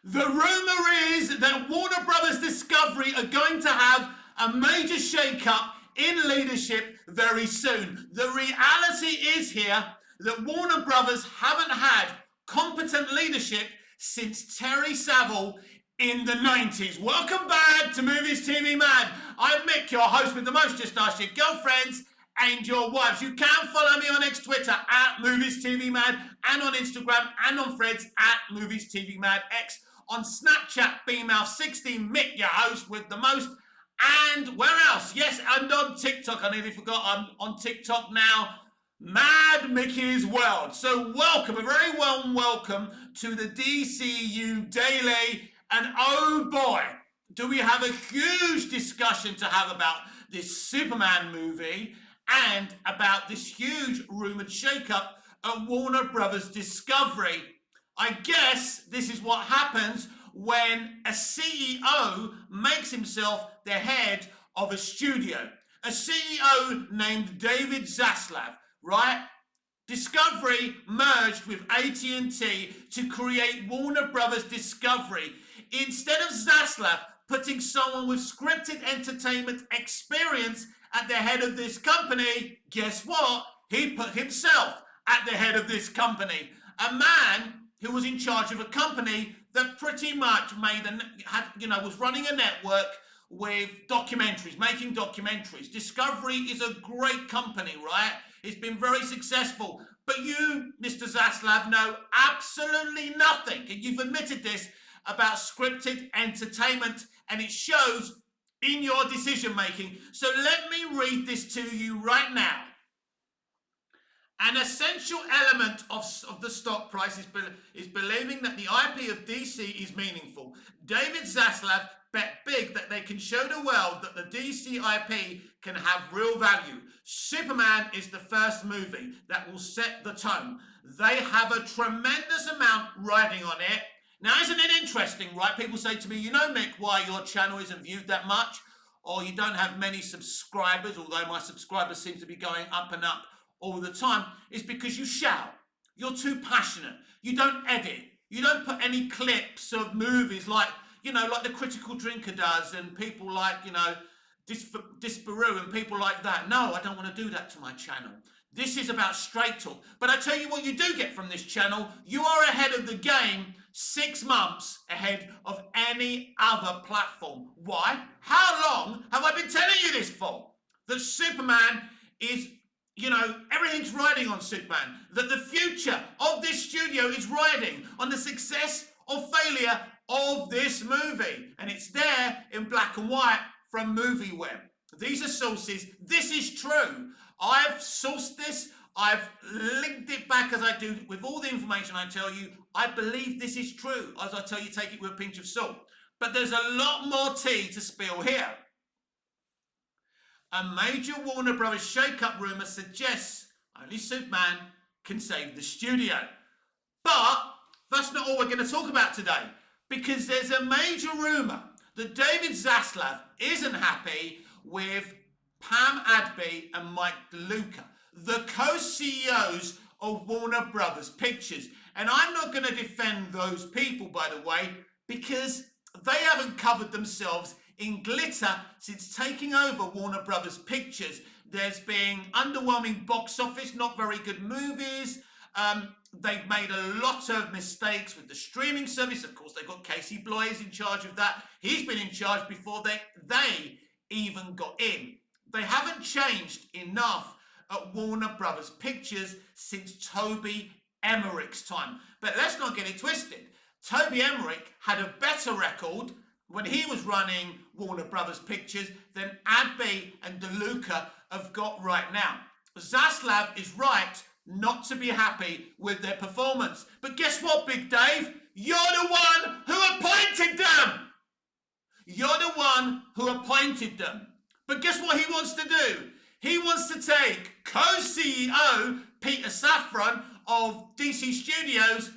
The rumour is that Warner Brothers Discovery are going to have a major shake-up in leadership very soon. The reality is here that Warner Brothers haven't had competent leadership since Terry Saville in the 90s. Welcome back to Movies TV Mad. I'm Mick, your host with the most. Just ask your girlfriends and your wives. You can follow me on Twitter at Movies TV Mad, and on Instagram and on Threads at Movies TV Mad X. On Snapchat, BMouth16, Mick, your host with the most. And where else? Yes, and on TikTok. I nearly forgot I'm on TikTok now. Mad Mickey's World. So welcome, a very warm welcome to the DCU Daily. And oh boy, do we have a huge discussion to have about this Superman movie and about this huge rumoured shakeup at Warner Brothers Discovery. I guess this is what happens when a CEO makes himself the head of a studio. A CEO named David Zaslav, right? Discovery merged with AT&T to create Warner Brothers Discovery. Instead of Zaslav putting someone with scripted entertainment experience at the head of this company, guess what? He put himself at the head of this company. A man who was in charge of a company that pretty much was running a network with documentaries, making documentaries. Discovery is a great company, right? It's been very successful. But you, Mr. Zaslav, know absolutely nothing, and you've admitted this, about scripted entertainment, and it shows in your decision making. So let me read this to you right now. An essential element of the stock price is believing that the IP of DC is meaningful. David Zaslav bet big that they can show the world that the DC IP can have real value. Superman is the first movie that will set the tone. They have a tremendous amount riding on it. Now, isn't it interesting, right? People say to me, you know, Mick, why your channel isn't viewed that much? Or you don't have many subscribers, although my subscribers seem to be going up and up all the time. Is because you shout. You're too passionate. You don't edit. You don't put any clips of movies like the Critical Drinker does, and people like, Disparu and people like that. No, I don't want to do that to my channel. This is about straight talk. But I tell you what you do get from this channel. You are ahead of the game, 6 months ahead of any other platform. Why? How long have I been telling you this for? That Superman is, everything's riding on Superman. That the future of this studio is riding on the success or failure of this movie. And it's there in black and white from MovieWeb. These are sources. This is true. I've sourced this. I've linked it back as I do with all the information I tell you. I believe this is true. As I tell you, take it with a pinch of salt. But there's a lot more tea to spill here. A major Warner Brothers shake-up rumour suggests only Superman can save the studio. But that's not all we're going to talk about today, because there's a major rumour that David Zaslav isn't happy with Pam Adby and Mike DeLuca, the co-CEOs of Warner Brothers Pictures. And I'm not going to defend those people, by the way, because they haven't covered themselves in glitter since taking over Warner Brothers Pictures. There's been underwhelming box office, not very good movies. They've made a lot of mistakes with the streaming service. Of course, they've got Casey Bloys in charge of that. He's been in charge before they even got in. They haven't changed enough at Warner Brothers Pictures since Toby Emmerich's time. But let's not get it twisted. Toby Emmerich had a better record when he was running Warner Brothers Pictures than Adby and DeLuca have got right now. Zaslav is right not to be happy with their performance. But guess what, Big Dave? You're the one who appointed them! You're the one who appointed them. But guess what he wants to do? He wants to take co-CEO Peter Safran of DC Studios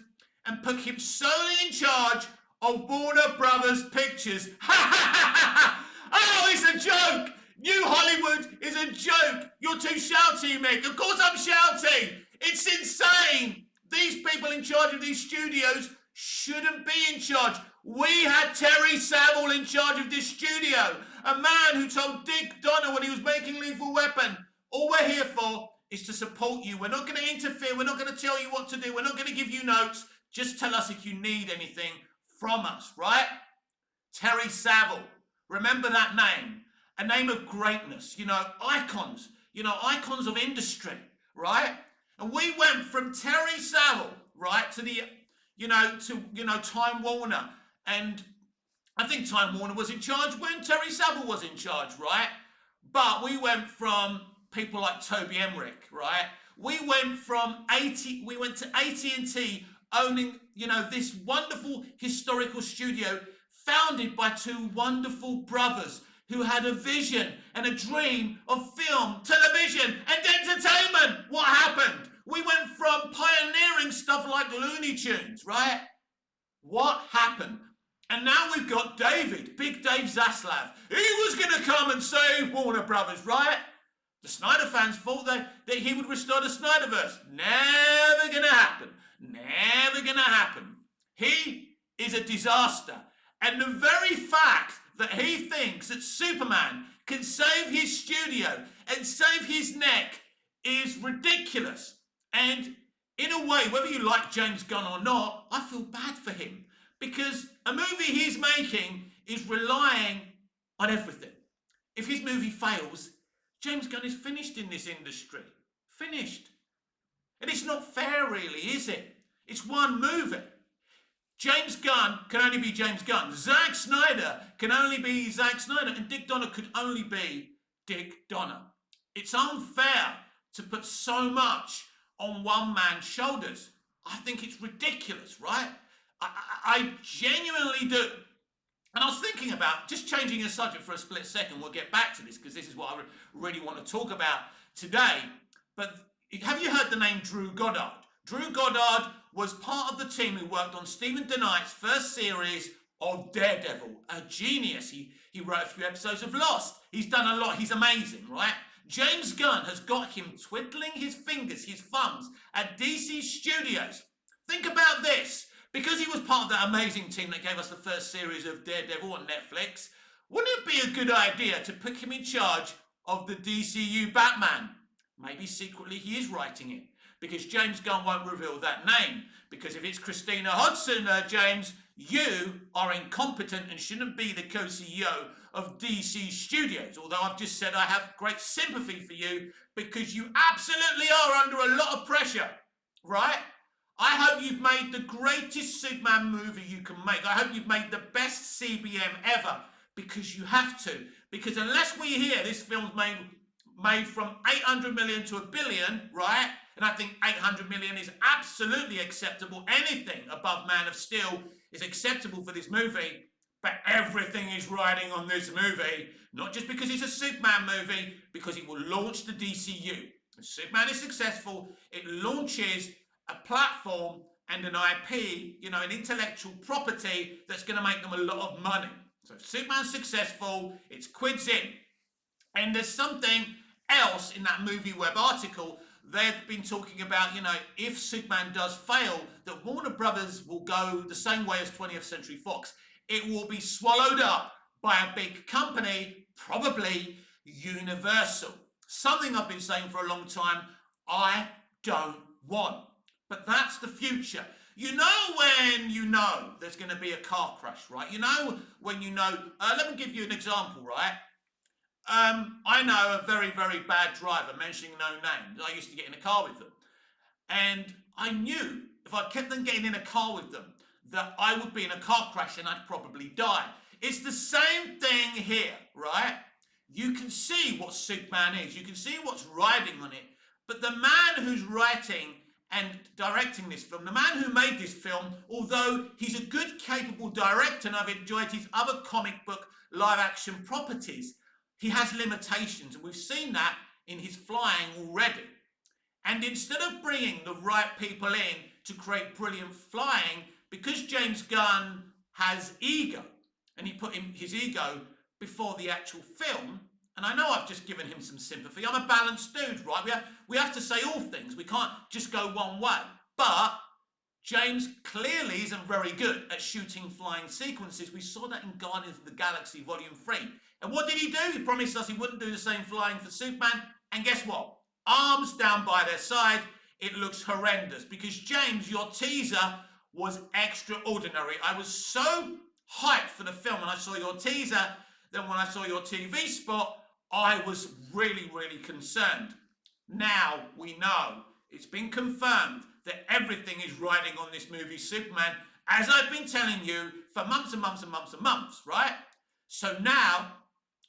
and put him solely in charge of Warner Brothers Pictures. Oh, it's a joke! New Hollywood is a joke! You're too shouty, Mick. Of course I'm shouting! It's insane! These people in charge of these studios shouldn't be in charge. We had Terry Saville in charge of this studio, a man who told Dick Donner when he was making Lethal Weapon, all we're here for is to support you. We're not going to interfere. We're not going to tell you what to do. We're not going to give you notes. Just tell us if you need anything from us, right? Terry Saville. Remember that name. A name of greatness, icons, icons of industry, right? And we went from Terry Saville, right, to the, Time Warner. And I think Time Warner was in charge when Terry Saville was in charge, right? But we went from people like Toby Emmerich, right? We went to AT&T owning, this wonderful historical studio founded by two wonderful brothers who had a vision and a dream of film, television, and entertainment. What happened? We went from pioneering stuff like Looney Tunes, right? What happened? And now we've got Big Dave Zaslav. He was going to come and save Warner Brothers, right? The Snyder fans thought that he would restore the Snyderverse. Never going to happen. Never going to happen. He is a disaster. And the very fact that he thinks that Superman can save his studio and save his neck is ridiculous. And in a way, whether you like James Gunn or not, I feel bad for him because a movie he's making is relying on everything. If his movie fails, James Gunn is finished in this industry. Finished. And it's not fair, really, is it? It's one movie. James Gunn can only be James Gunn. Zack Snyder can only be Zack Snyder. And Dick Donner could only be Dick Donner. It's unfair to put so much on one man's shoulders. I think it's ridiculous, right? I genuinely do. And I was thinking about just changing the subject for a split second. We'll get back to this because this is what I really want to talk about today. But have you heard the name Drew Goddard? Drew Goddard was part of the team who worked on Stephen DeKnight's first series of Daredevil. A genius. He wrote a few episodes of Lost. He's done a lot. He's amazing, right? James Gunn has got him twiddling his fingers, his thumbs, at DC Studios. Think about this. Because he was part of that amazing team that gave us the first series of Daredevil on Netflix, wouldn't it be a good idea to put him in charge of the DCU Batman? Maybe secretly he is writing it. Because James Gunn won't reveal that name. Because if it's Christina Hodson, James, you are incompetent and shouldn't be the co-CEO of DC Studios. Although I've just said I have great sympathy for you because you absolutely are under a lot of pressure, right? I hope you've made the greatest Superman movie you can make. I hope you've made the best CBM ever because you have to. Because unless we hear this film's made from 800 million to $1 billion, right? And I think 800 million is absolutely acceptable. Anything above Man of Steel is acceptable for this movie. But everything is riding on this movie. Not just because it's a Superman movie, because it will launch the DCU. If Superman is successful, it launches a platform and an IP, an intellectual property that's going to make them a lot of money. So if Superman's successful, it's quids in. And there's something else in that Movie Web article. They've been talking about, if Superman does fail, that Warner Brothers will go the same way as 20th Century Fox. It will be swallowed up by a big company, probably Universal. Something I've been saying for a long time, I don't want. But that's the future. When there's going to be a car crash, right? When let me give you an example, right? I know a very, very bad driver, mentioning no names. I used to get in a car with them. And I knew if I kept on getting in a car with them, that I would be in a car crash and I'd probably die. It's the same thing here, right? You can see what Superman is. You can see what's riding on it. But the man who's writing and directing this film, the man who made this film, although he's a good, capable director and I've enjoyed his other comic book live-action properties, he has limitations, and we've seen that in his flying already. And instead of bringing the right people in to create brilliant flying, because James Gunn has ego, and he put his ego before the actual film, and I know I've just given him some sympathy. I'm a balanced dude, right? We have to say all things. We can't just go one way. But James clearly isn't very good at shooting flying sequences. We saw that in Guardians of the Galaxy Volume 3. And what did he do? He promised us he wouldn't do the same flying for Superman. And guess what? Arms down by their side. It looks horrendous because, James, your teaser was extraordinary. I was so hyped for the film when I saw your teaser. Then when I saw your TV spot, I was really, really concerned. Now we know, it's been confirmed that everything is riding on this movie Superman, as I've been telling you for months and months and months and months, right? So now,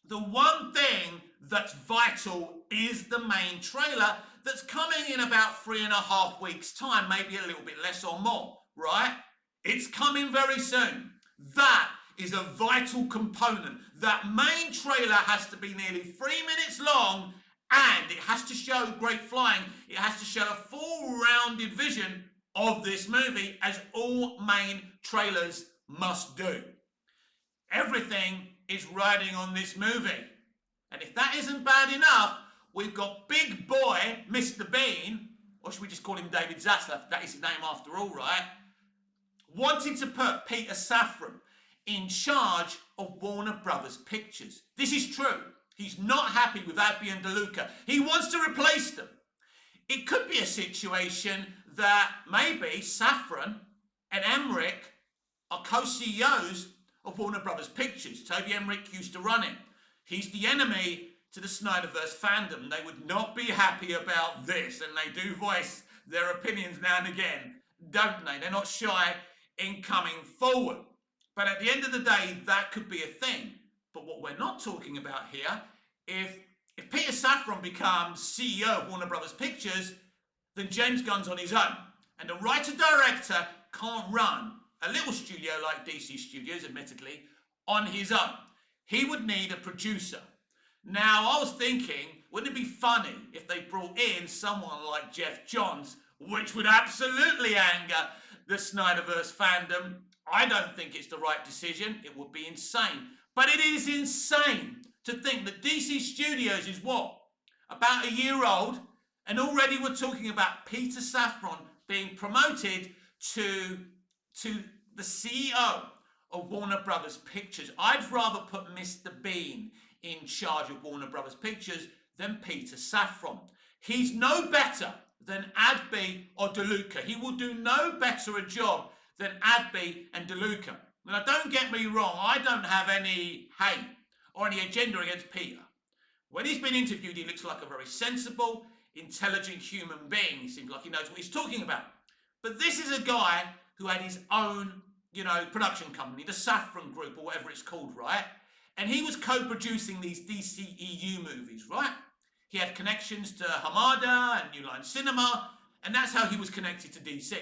the one thing that's vital is the main trailer that's coming in about 3.5 weeks' time, maybe a little bit less or more, right? It's coming very soon. That is a vital component. That main trailer has to be nearly 3 minutes long, and it has to show great flying. It has to show a full rounded vision of this movie, as all main trailers must do. Everything is riding on this movie. And if that isn't bad enough, we've got big boy, Mr. Bean, or should we just call him David Zaslav? That is his name after all, right? Wanting to put Peter Safran in charge of Warner Brothers Pictures. This is true. He's not happy with adby and deluca. He wants to replace them. It could be a situation that maybe Safran and Emmerich are co-CEOs of Warner Brothers Pictures. Toby Emmerich used to run it. He's the enemy to the Snyderverse fandom. They would not be happy about this, and they do voice their opinions now and again, don't they? They're not shy in coming forward. But at the end of the day, that could be a thing. But what we're not talking about here, if Peter Safran becomes CEO of Warner Brothers Pictures, then James Gunn's on his own. And a writer-director can't run a little studio like DC Studios, admittedly, on his own. He would need a producer. Now, I was thinking, wouldn't it be funny if they brought in someone like Jeff Johns, which would absolutely anger the Snyderverse fandom? I don't think it's the right decision. It would be insane. But it is insane to think that DC Studios is what? About a year old, and already we're talking about Peter Safran being promoted to the CEO of Warner Brothers Pictures. I'd rather put Mr. Bean in charge of Warner Brothers Pictures than Peter Safran. He's no better than adby or deluca. He will do no better a job than adby and deluca. Now, don't get me wrong, I don't have any hate or any agenda against Peter. When he's been interviewed, he looks like a very sensible, intelligent human being. He seems like he knows what he's talking about. But this is a guy who had his own, production company, the Safran Group or whatever it's called, right? And he was co-producing these DCEU movies, right? He had connections to Hamada and New Line Cinema, and that's how he was connected to DC.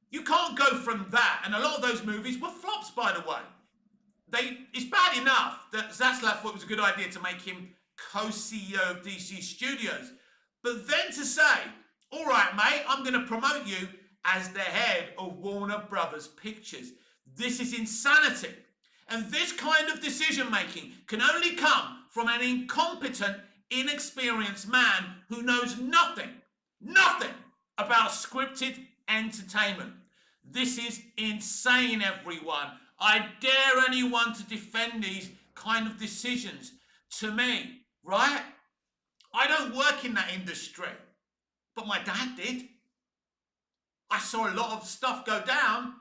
You can't go from that, and a lot of those movies were flops, by the way. It's bad enough that Zaslav thought it was a good idea to make him co-CEO of DC Studios, but then to say, all right, mate, I'm going to promote you as the head of Warner Brothers Pictures. This is insanity. And this kind of decision-making can only come from an incompetent, inexperienced man who knows nothing about scripted entertainment. This is insane, everyone. I dare anyone to defend these kind of decisions to me, right? I don't work in that industry, but my dad did. I saw a lot of stuff go down.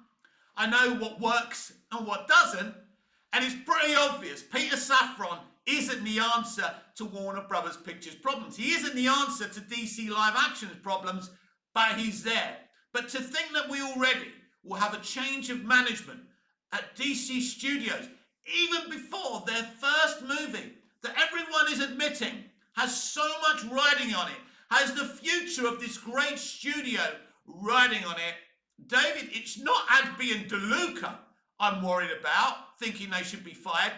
I know what works and what doesn't, and it's pretty obvious. Peter Safran isn't the answer to Warner Brothers Pictures problems. He isn't the answer to DC live action's problems, but he's there. But to think that we already will have a change of management at DC Studios, even before their first movie, that everyone is admitting has so much riding on it, has the future of this great studio riding on it. David, it's not adby and deluca I'm worried about, thinking they should be fired.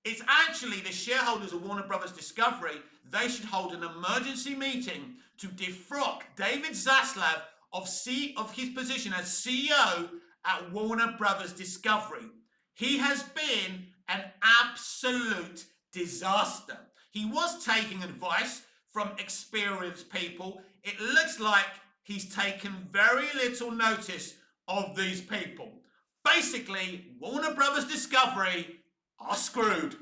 It's actually the shareholders of Warner Brothers Discovery. They should hold an emergency meeting to defrock David Zaslav of his position as CEO at Warner Brothers Discovery. He has been an absolute disaster. He was taking advice from experienced people. It looks like he's taken very little notice of these people. Basically, Warner Brothers Discovery are screwed.